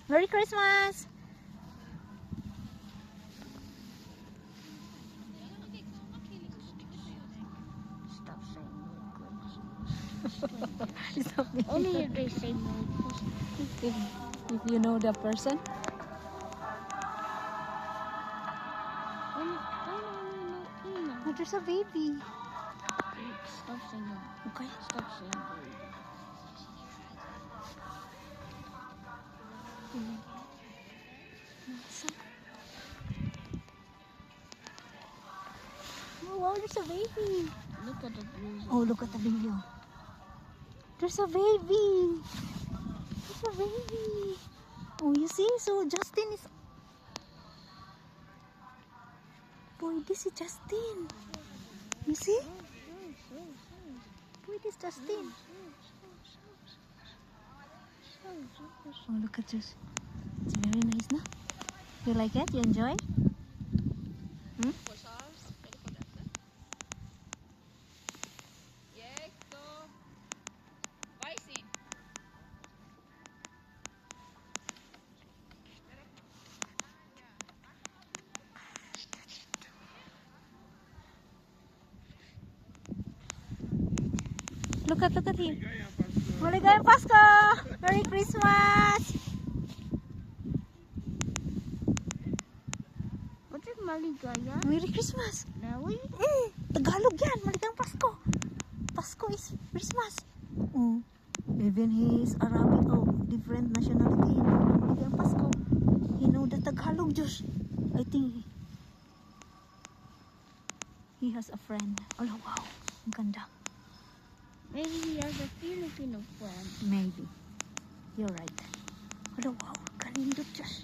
Merry Christmas! Stop saying Merry Christmas. It's okay. Only if they say Merry Christmas. If you know the person. I know. Oh, there's a baby. Stop saying that. Okay. Stop saying baby. Oh, wow, there's a baby. Look at the blues. Oh, look at the baby. Oh. There's a baby. There's a baby. Oh, you see? So Justin is... Boy, this is Justin. You see? Boy, this is Justin. Oh, look at this. It's very nice, no? You like it? You enjoy? Hmm? Look at him. Maligayang Pasko! Merry Christmas! What is Maligaya? Merry Christmas! Nawi? Tagalog yan. Maligayang Pasko. Pasko is Christmas. Oh, even he is Arabic. Oh, different nationality. Maligayang Pasko. He know the Tagalog, Josh. I think he has a friend. Oh, wow. Ang ganda. Maybe he has a Filipino friend. Maybe. You're right. Oh, wow. Kalindot, Josh.